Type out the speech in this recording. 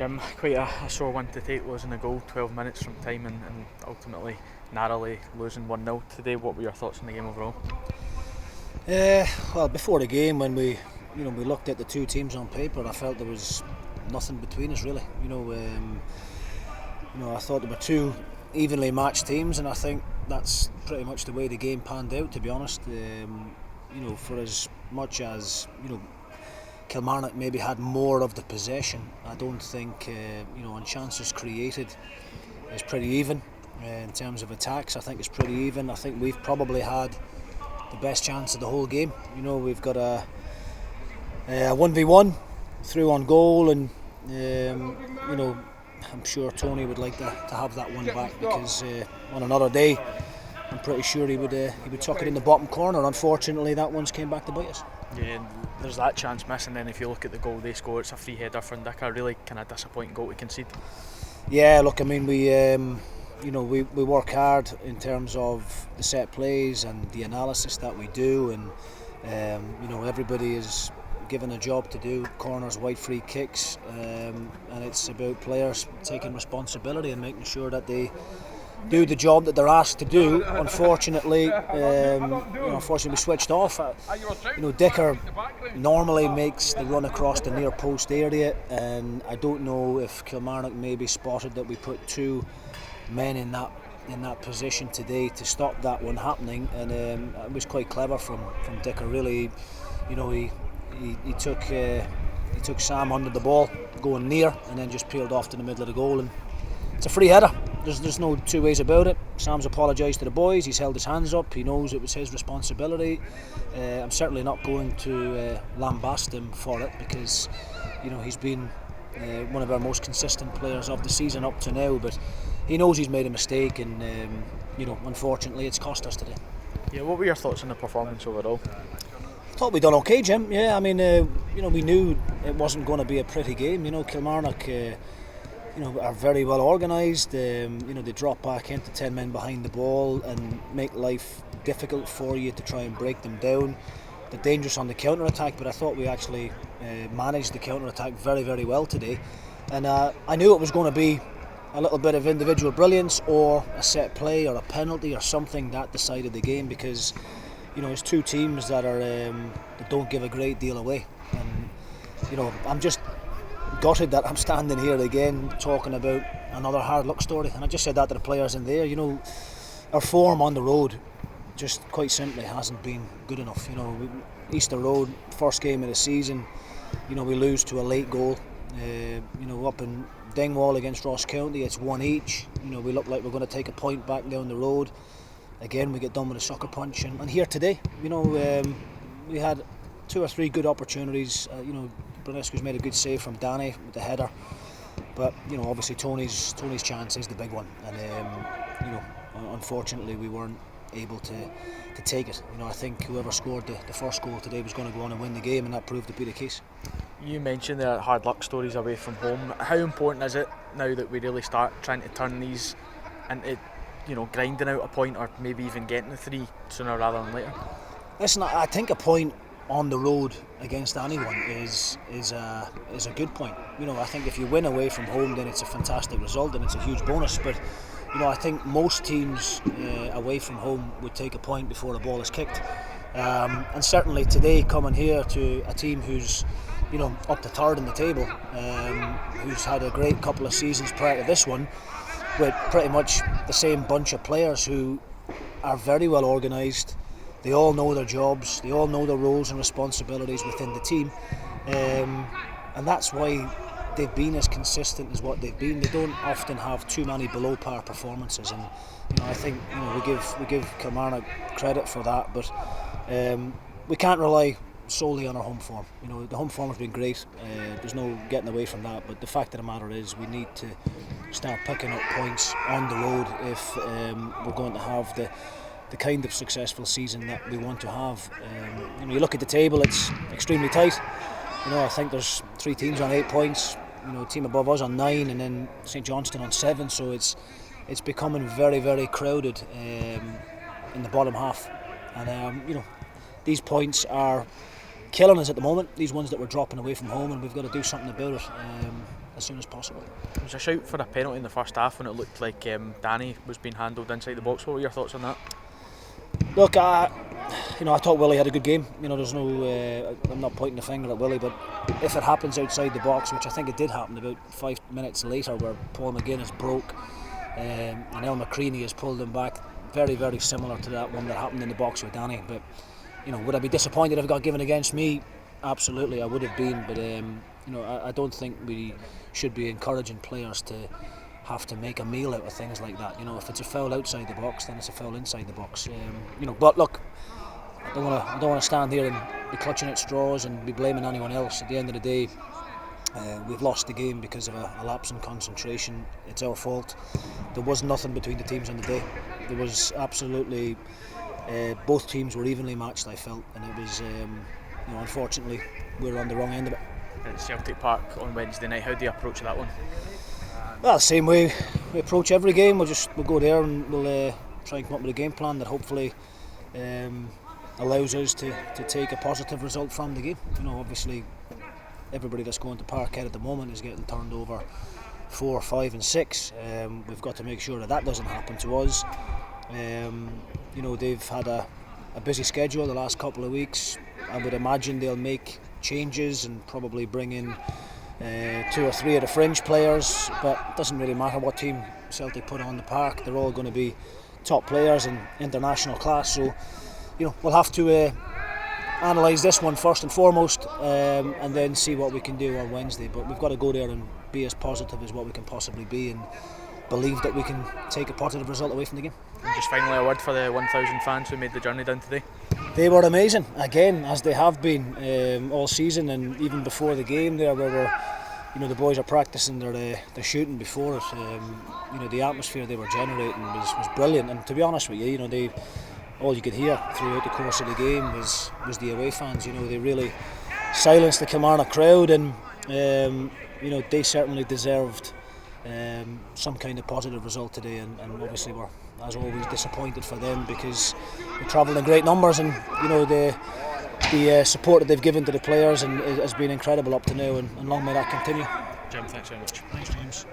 Jim, quite a sore one to take, losing a goal 12 minutes from time and ultimately narrowly losing 1-0 today. What were your thoughts on the game overall? Well, before the game, when we looked at the two teams on paper, I felt there was nothing between us really. I thought there were two evenly matched teams, and I think that's pretty much the way the game panned out. To be honest, for as much as Kilmarnock maybe had more of the possession, I don't think on chances created it's pretty even. In terms of attacks, I think it's pretty even. I think we've probably had the best chance of the whole game. We've got a 1v1 through on goal, and I'm sure Tony would like to have that one back, because on another day I'm pretty sure he would tuck it in the bottom corner. Unfortunately, that one's came back to bite us. Yeah, there's that chance missing. Then if you look at the goal they score, it's a free header for Ndicka. A really kind of disappointing goal to concede. Yeah, look, I mean, we work hard in terms of the set plays and the analysis that we do, and everybody is given a job to do: corners, wide free kicks, and it's about players taking responsibility and making sure that they do the job that they're asked to do. Unfortunately, we switched off. Dicker normally makes the run across the near post area, and I don't know if Kilmarnock maybe spotted that we put two men in that position today to stop that one happening, and it was quite clever from Dicker. Really, he took Sam under the ball going near, and then just peeled off to the middle of the goal, and it's a free header. There's no two ways about it. Sam's apologised to the boys. He's held his hands up. He knows it was his responsibility. I'm certainly not going to lambast him for it, because he's been one of our most consistent players of the season up to now. But he knows he's made a mistake, and unfortunately, it's cost us today. Yeah, what were your thoughts on the performance overall? I thought we done okay, Jim. Yeah, I mean, we knew it wasn't going to be a pretty game. Kilmarnock are very well organised. They drop back into 10 men behind the ball and make life difficult for you to try and break them down. They're dangerous on the counter-attack, but I thought we actually managed the counter-attack very, very well today. And I knew it was going to be a little bit of individual brilliance, or a set play, or a penalty, or something that decided the game, because it's two teams that don't give a great deal away. And I'm just gutted that I'm standing here again talking about another hard luck story, and I just said that to the players in there. Our form on the road just quite simply hasn't been good enough. Easter Road, first game of the season, we lose to a late goal. Up in Dingwall against Ross County, it's one each. We look like we're going to take a point back down the road. Again, we get done with a sucker punch, and here today, we had two or three good opportunities. Brunescu's made a good save from Danny with the header, but obviously Tony's chance is the big one, and unfortunately we weren't able to take it. I think whoever scored the first goal today was going to go on and win the game, and that proved to be the case. You mentioned the hard luck stories away from home. How important is it now that we really start trying to turn these into grinding out a point, or maybe even getting the three sooner rather than later? Listen, I think a point on the road against anyone is a good point. I think if you win away from home, then it's a fantastic result and it's a huge bonus. But I think most teams away from home would take a point before the ball is kicked. And certainly today, coming here to a team who's up to third in the table, who's had a great couple of seasons prior to this one, with pretty much the same bunch of players who are very well organised. They all know their jobs, they all know their roles and responsibilities within the team, and that's why they've been as consistent as what they've been. They don't often have too many below par performances, and I think we give Kilmarnock credit for that, but we can't rely solely on our home form. The home form has been great, there's no getting away from that, but the fact of the matter is we need to start picking up points on the road if we're going to have the kind of successful season that we want to have. You look at the table, it's extremely tight. I think there's three teams on 8 points, a team above us on 9, and then St Johnstone on 7, so it's becoming very, very crowded in the bottom half, and these points are killing us at the moment, these ones that we're dropping away from home, and we've got to do something about it as soon as possible. There was a shout for a penalty in the first half when it looked like Danny was being handled inside the box. What were your thoughts on that? Look, I thought Willie had a good game. There's no, I'm not pointing the finger at Willie, but if it happens outside the box, which I think it did happen about 5 minutes later, where Paul McGuinness broke and El McCreaney has pulled him back, very, very similar to that one that happened in the box with Danny. But would I be disappointed if it got given against me? Absolutely, I would have been. But I don't think we should be encouraging players to have to make a meal out of things like that. If it's a foul outside the box, then it's a foul inside the box. But look, I don't want to stand here and be clutching at straws and be blaming anyone else. At the end of the day, we've lost the game because of a lapse in concentration. It's our fault. There was nothing between the teams on the day. There was absolutely both teams were evenly matched, I felt, and it was unfortunately we were on the wrong end of it. At Celtic Park on Wednesday night, how do you approach that one? Well, the same way we approach every game. We'll go there and we'll try and come up with a game plan that hopefully allows us to take a positive result from the game. Obviously everybody that's going to Parkhead at the moment is getting turned over 4, 5 and 6. We've got to make sure that doesn't happen to us. They've had a busy schedule the last couple of weeks. I would imagine they'll make changes and probably bring in 2 or 3 of the fringe players, but it doesn't really matter what team Celtic put on the park. They're all going to be top players in international class, so we'll have to analyse this one first and foremost, and then see what we can do on Wednesday. But we've got to go there and be as positive as what we can possibly be and believe that we can take a positive result away from the game. And just finally, a word for the 1,000 fans who made the journey down today. They were amazing, again, as they have been all season, and even before the game there, where the boys are practicing their shooting before it. The atmosphere they were generating was brilliant, and to be honest with you, all you could hear throughout the course of the game was the away fans. They really silenced the Kilmarnock crowd, and they certainly deserved some kind of positive result today, and obviously we're, as always, disappointed for them because they travelled in great numbers, and the support that they've given to the players and has been incredible up to now, and long may that continue. Jim, thanks very much. Thanks, James.